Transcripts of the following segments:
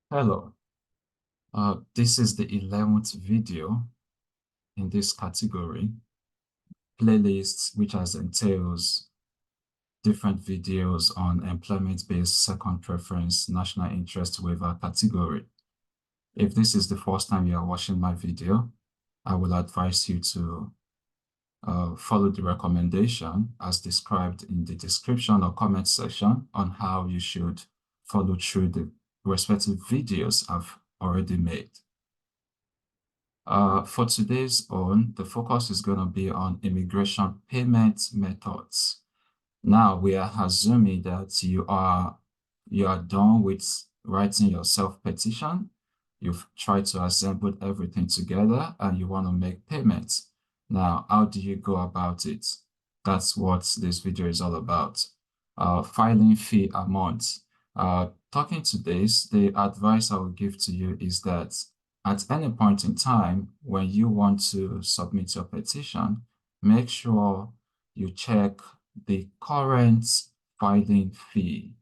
Hello, this is the 11th video in this category, playlists, which has entails different videos on employment-based second preference national interest waiver category. If this is the first time you are watching my video, I will advise you to follow the recommendation as described in the description or comment section on how you should follow through the respective videos I've already made. For today's own, the focus is going to be on immigration payment methods. Now we are assuming that you are done with writing your self-petition. You've tried to assemble everything together and you want to make payments. Now, how do you go about it? That's what this video is all about. Filing fee amount. Talking to this, the advice I will give to you is that at any point in time, when you want to submit your petition, make sure you check the current filing fee.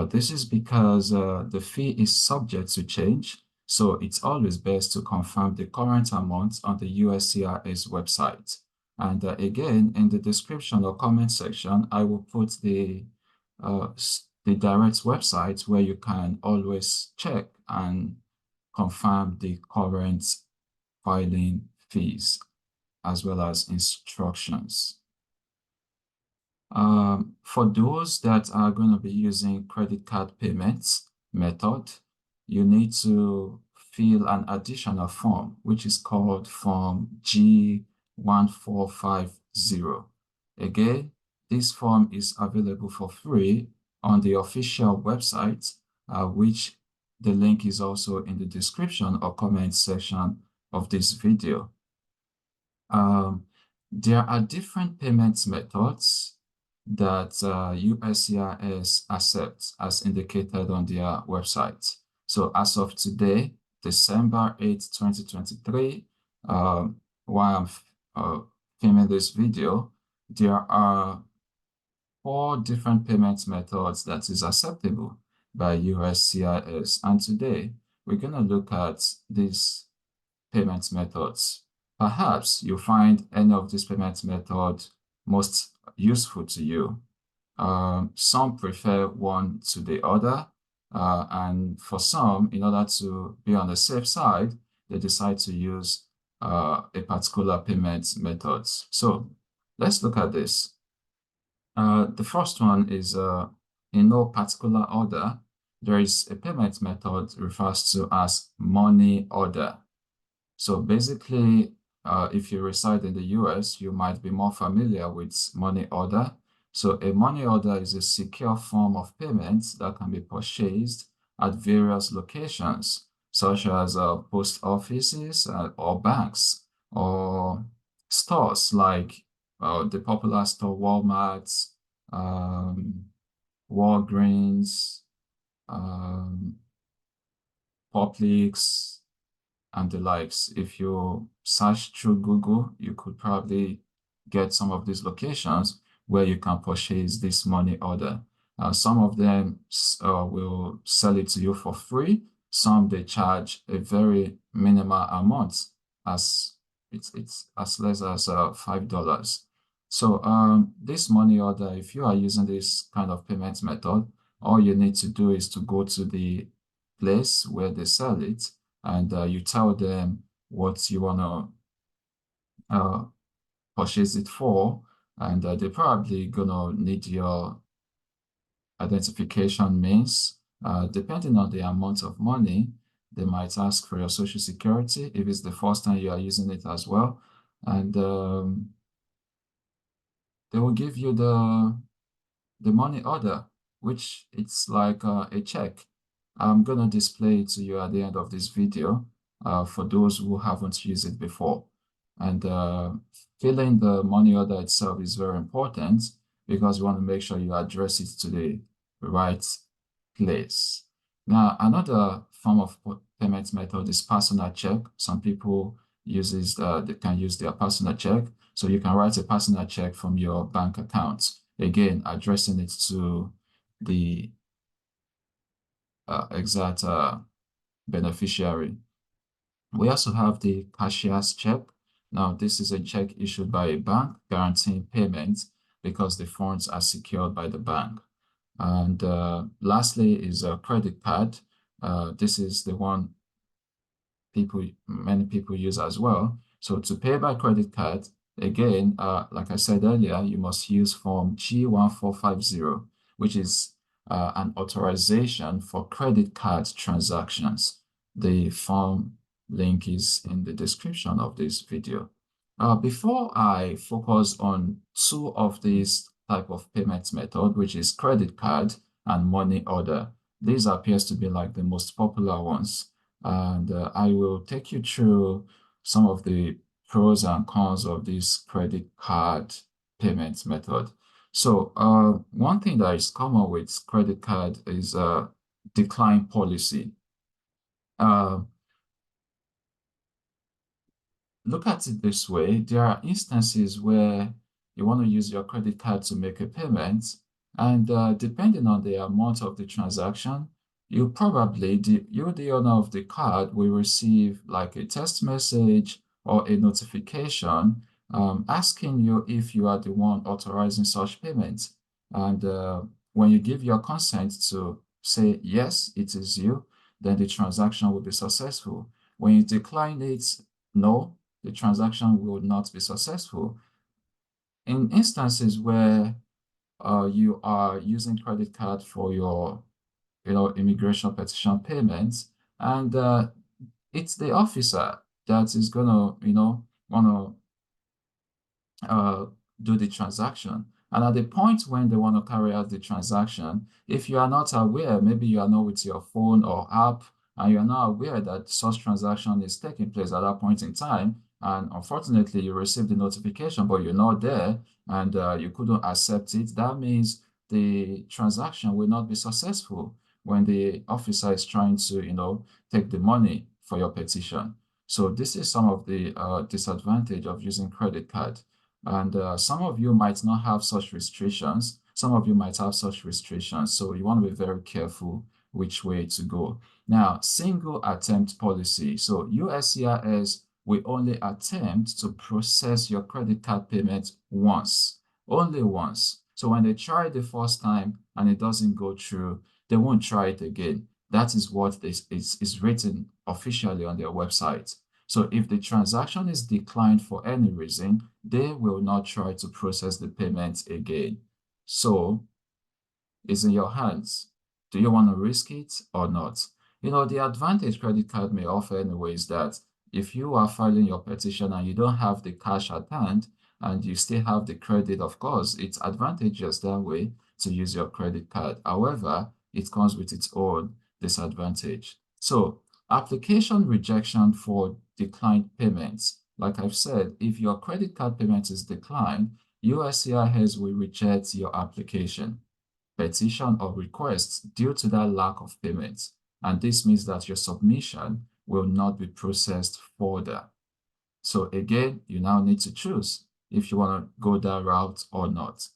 This is because the fee is subject to change, so it's always best to confirm the current amount on the USCIS website. And again, in the description or comment section, I will put the direct website where you can always check and confirm the current filing fees as well as instructions. For those that are going to be using credit card payments method, you need to fill an additional form, which is called Form G1450. Again, this form is available for free on the official website, which the link is also in the description or comment section of this video. There are different payment methods that USCIS accepts as indicated on their website. So as of today, December 8, 2023, while I'm filming this video, there are 4 different payment methods that is acceptable by USCIS. And today, we're going to look at these payment methods. Perhaps you find any of these payment methods most useful to you. Some prefer one to the other, and for some, in order to be on the safe side, they decide to use a particular payment method. So let's look at this. The first one is in no particular order. There is a payment method referred to as money order. So basically, if you reside in the US, you might be more familiar with money order. So a money order is a secure form of payment that can be purchased at various locations, such as post offices or banks or stores like the popular store Walmart, Walgreens, Publix, and the likes. If you search through Google, you could probably get some of these locations where you can purchase this money order. Some of them will sell it to you for free. Some they charge a very minimal amount, as it's as less as $5. So this money order, if you are using this kind of payment method, all you need to do is to go to the place where they sell it, and you tell them what you want to purchase it for, and they're probably gonna need your identification means. Depending on the amount of money, they might ask for your social security if it's the first time you are using it as well, and they will give you the money order, which it's like a check. I'm gonna display it to you at the end of this video for those who haven't used it before. And filling the money order itself is very important because you want to make sure you address it to the right place. Now, another form of payment method is personal check. Some people they can use their personal check. So you can write a personal check from your bank account. Again, addressing it to the exact beneficiary. We also have the cashier's check. Now, this is a check issued by a bank guaranteeing payment because the funds are secured by the bank. And lastly is a credit card. This is the one many people use as well. So to pay by credit card, again, like I said earlier, you must use form G1450, which is an authorization for credit card transactions. The form link is in the description of this video. Before I focus on two of these type of payment method, which is credit card and money order, these appears to be like the most popular ones. And I will take you through some of the pros and cons of this credit card payment method. So one thing that is common with credit card is decline policy. Look at it this way. There are instances where you want to use your credit card to make a payment, and depending on the amount of the transaction, you probably, the owner of the card, will receive like a text message or a notification asking you if you are the one authorizing such payments. And when you give your consent to say, yes, it is you, then the transaction will be successful. When you decline it, no, the transaction will not be successful. In instances where you are using credit card for your immigration petition payments, and it's the officer that is gonna want to do the transaction. And at the point when they want to carry out the transaction, if you are not aware, maybe you are not with your phone or app, and you're not aware that such transaction is taking place at that point in time, and unfortunately you received the notification, but you're not there, and you couldn't accept it, that means the transaction will not be successful when the officer is trying to, take the money for your petition. So this is some of the disadvantage of using credit card. And some of you might not have such restrictions. Some of you might have such restrictions. So you want to be very careful which way to go. Now, single attempt policy. So USCIS will only attempt to process your credit card payment once, only once. So when they try the first time and it doesn't go through, they won't try it again. That is what is written officially on their website. So if the transaction is declined for any reason, they will not try to process the payment again. So it's in your hands. Do you want to risk it or not? The advantage credit card may offer anyway is that if you are filing your petition and you don't have the cash at hand and you still have the credit, of course, it's advantageous that way to use your credit card. However, it comes with its own disadvantage. So application rejection for declined payments. Like I've said, if your credit card payment is declined, USCIS will reject your application, petition, or request due to that lack of payments. And this means that your submission will not be processed further. So again, you now need to choose if you want to go that route or not.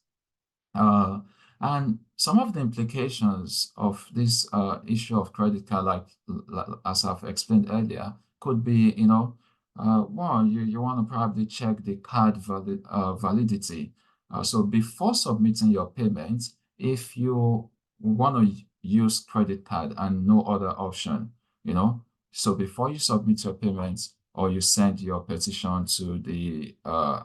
And some of the implications of this issue of credit card, like as I've explained earlier, could be, one, you want to probably check the card validity. So before submitting your payment, if you want to use credit card and no other option, so before you submit your payments or you send your petition to the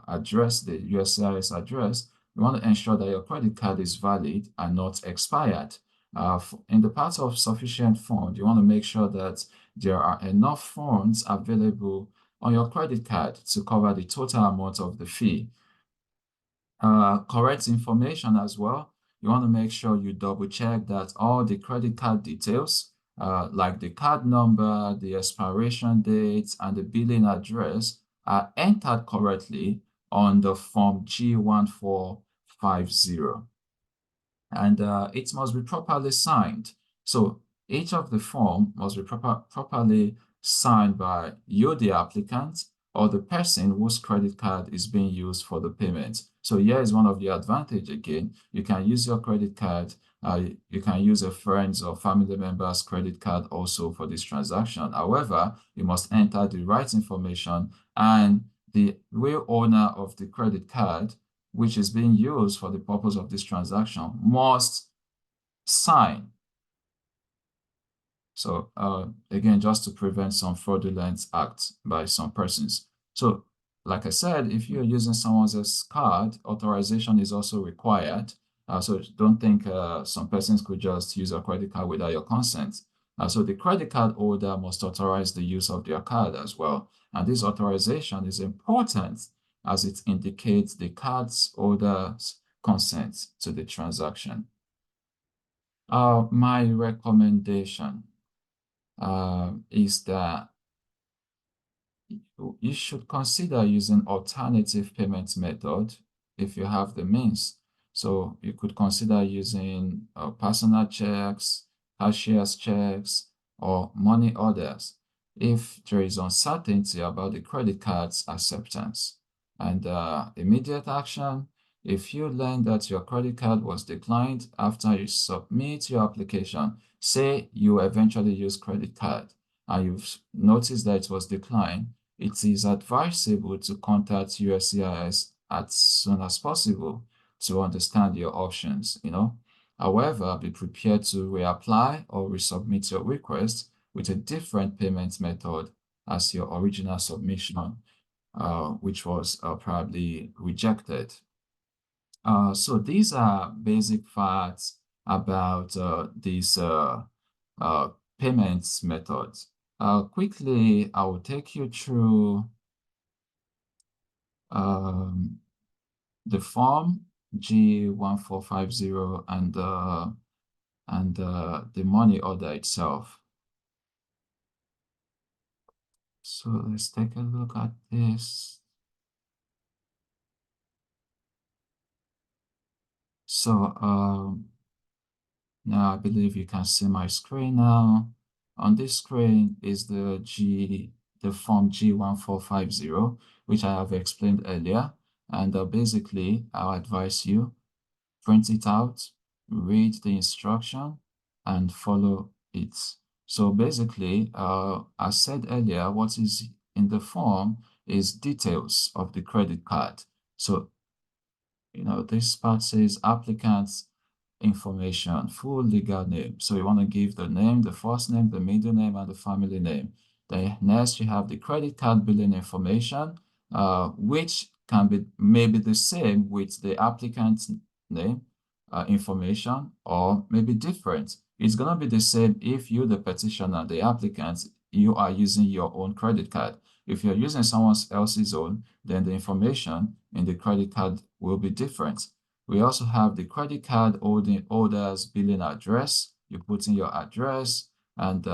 address, the USCIS address, you want to ensure that your credit card is valid and not expired. In the part of sufficient funds, you want to make sure that there are enough funds available on your credit card to cover the total amount of the fee. Correct information as well. You want to make sure you double check that all the credit card details, like the card number, the expiration date, and the billing address are entered correctly on the form G1450. And it must be properly signed. So each of the form must be properly signed by you, the applicant, or the person whose credit card is being used for the payment. So here is one of the advantage again. You can use your credit card You can use a friend's or family member's credit card also for this transaction. However, you must enter the right information, and the real owner of the credit card, which is being used for the purpose of this transaction, must sign. So again, just to prevent some fraudulent acts by some persons. So like I said, if you're using someone else's card, authorization is also required. So don't think some persons could just use a credit card without your consent. So the credit card holder must authorize the use of their card as well. And this authorization is important as it indicates the card's holder's consent to the transaction. My recommendation is that you should consider using alternative payment method if you have the means. So you could consider using personal checks, cashier's checks, or money orders if there is uncertainty about the credit card's acceptance. And immediate action, if you learn that your credit card was declined after you submit your application, say you eventually use credit card and you've noticed that it was declined, it is advisable to contact USCIS as soon as possible to understand your options, However, be prepared to reapply or resubmit your request with a different payment method as your original submission, which was probably rejected. So these are basic facts about these payments methods. Quickly, I will take you through the form G1450 and the money order itself. So let's take a look at this. So now I believe you can see my screen now. On this screen is the form G1450, which I have explained earlier. And basically, I'll advise you, print it out, read the instruction, and follow it. So basically, as said earlier, what is in the form is details of the credit card. So, this part says applicant's information, full legal name. So you want to give the name, the first name, the middle name, and the family name. Then next, you have the credit card billing information, which may be the same with the applicant's name, information, or maybe different. It's going to be the same if you, the petitioner, the applicant, you are using your own credit card. If you're using someone else's own, then the information in the credit card will be different. We also have the credit card holder's billing address. You put in your address, and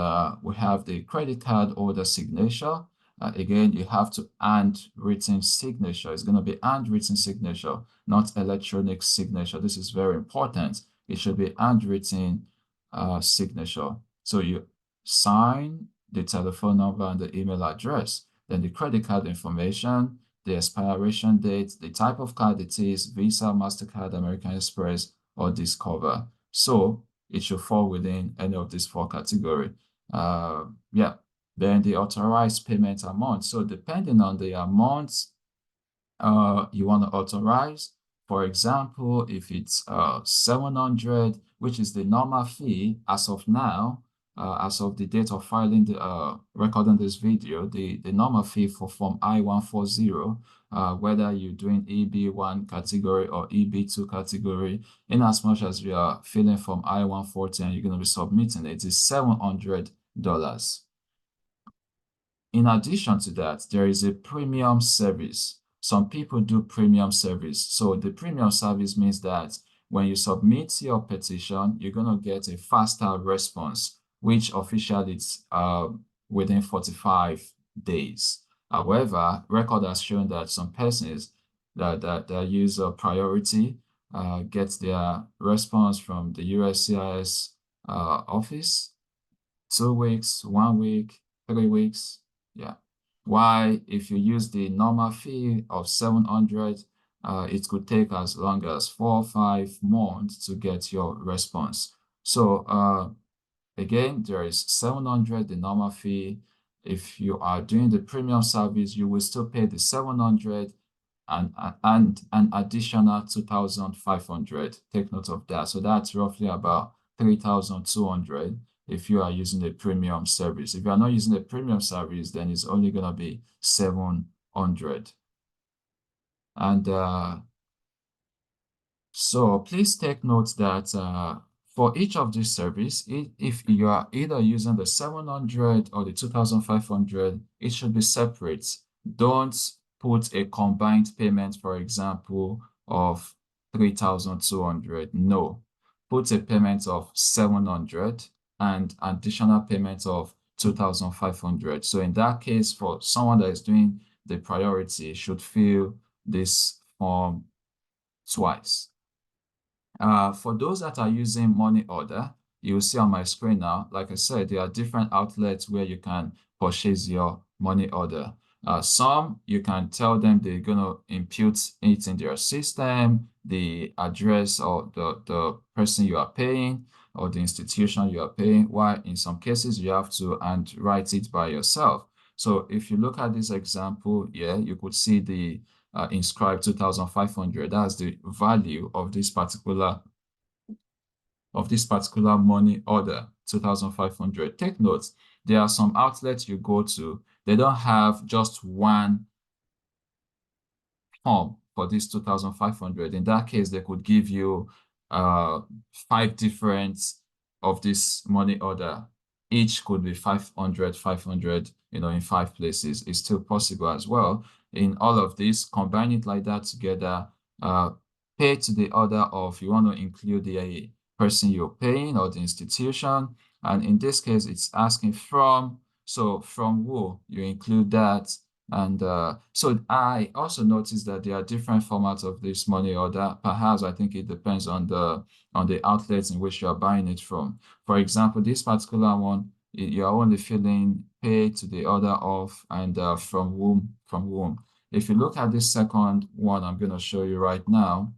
we have the credit card holder signature. Again, you have to handwritten signature. It's going to be handwritten signature, not electronic signature. This is very important. It should be handwritten signature. So you sign the telephone number and the email address, then the credit card information, the expiration date, the type of card it is, Visa, MasterCard, American Express, or Discover. So it should fall within any of these four categories. Yeah. Then the authorized payment amount. So depending on the amount you want to authorize, for example, if it's 700, which is the normal fee as of now, as of the date of filing the recording this video, the normal fee for Form I-140, whether you're doing EB-1 category or EB-2 category, in as much as you are filling Form I-140 and you're going to be submitting it, is $700. In addition to that, there is a premium service. Some people do premium service. So the premium service means that when you submit your petition, you're going to get a faster response, which officially is within 45 days. However, record has shown that some persons that use a priority get their response from the USCIS office 2 weeks, 1 week, 3 weeks. Yeah. Why, if you use the normal fee of 700, it could take as long as 4 or 5 months to get your response. So again, there is 700, the normal fee. If you are doing the premium service, you will still pay the 700 and an additional 2,500. Take note of that. So that's roughly about 3,200 if you are using the premium service. If you are not using the premium service, then it's only going to be 700. And so please take note that for each of these service, if you are either using the 700 or the 2,500, it should be separate. Don't put a combined payment, for example, of 3,200. No, put a payment of 700 and additional payment of 2,500. So in that case, for someone that is doing the priority, should fill this form twice. For those that are using money order, you will see on my screen now, like I said, there are different outlets where you can purchase your money order. Some you can tell them they're going to impute it in their system, the address or the person you are paying or the institution you are paying, while in some cases you have to write it by yourself. So if you look at this example, yeah, you could see the inscribed 2,500. That's the value of this particular money order, 2,500. Take note, there are some outlets you go to, they don't have just one form for this 2,500. In that case, they could give you 5 different of this money order. Each could be 500, 500, in 5 places. It's still possible as well. In all of this, combine it like that together, pay to the order of, you want to include the person you're paying or the institution. And in this case, it's asking from, so from who, you include that. And so I also noticed that there are different formats of this money order. Perhaps I think it depends on the outlets in which you are buying it from. For example, this particular one, you are only filling pay to the order of and from whom. If you look at this second one I'm going to show you right now,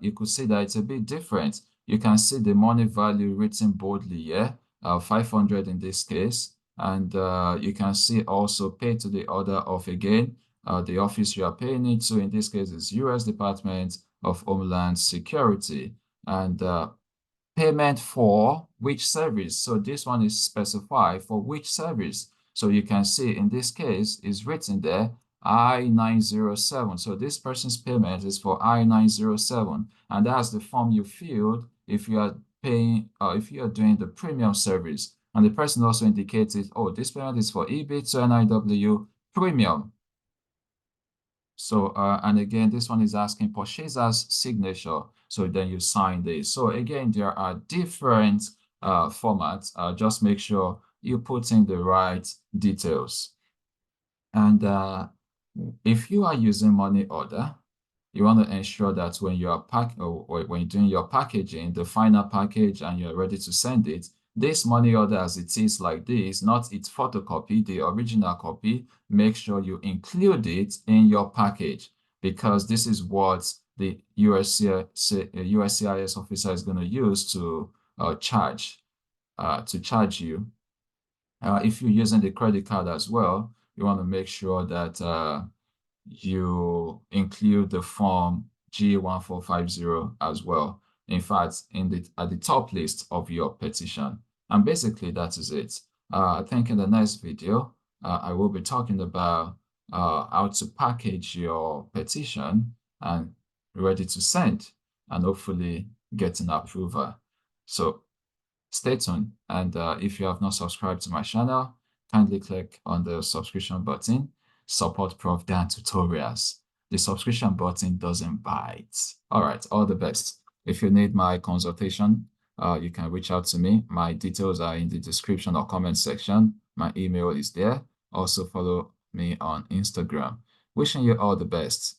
you could see that it's a bit different. You can see the money value written boldly here, 500 in this case. And you can see also pay to the order of, again, the office you are paying it to. In this case, is U.S. Department of Homeland Security. And payment for which service. So this one is specified for which service. So you can see in this case is written there, I-907. So this person's payment is for I-907. And that's the form you filled if you are paying, if you are doing the premium service. And the person also indicated, oh, this payment is for EB-2 NIW premium. So, and again, this one is asking purchaser's signature. So then you sign this. So again, there are different formats. Just make sure you put in the right details. And if you are using money order, you want to ensure that when you are or when you're doing your packaging, the final package, and you're ready to send it, this money order as it is like this, not its photocopy, the original copy, make sure you include it in your package, because this is what the USCIS officer is going to use to charge you. If you're using the credit card as well, you want to make sure that you include the form G1450 as well. In fact, at the top list of your petition. And basically, that is it. I think in the next video, I will be talking about how to package your petition and ready to send, and hopefully get an approval. So stay tuned. And if you have not subscribed to my channel, kindly click on the subscription button. Support Prof Dan tutorials. The subscription button doesn't bite. All right, all the best. If you need my consultation, you can reach out to me. My details are in the description or comment section. My email is there. Also follow me on Instagram. Wishing you all the best.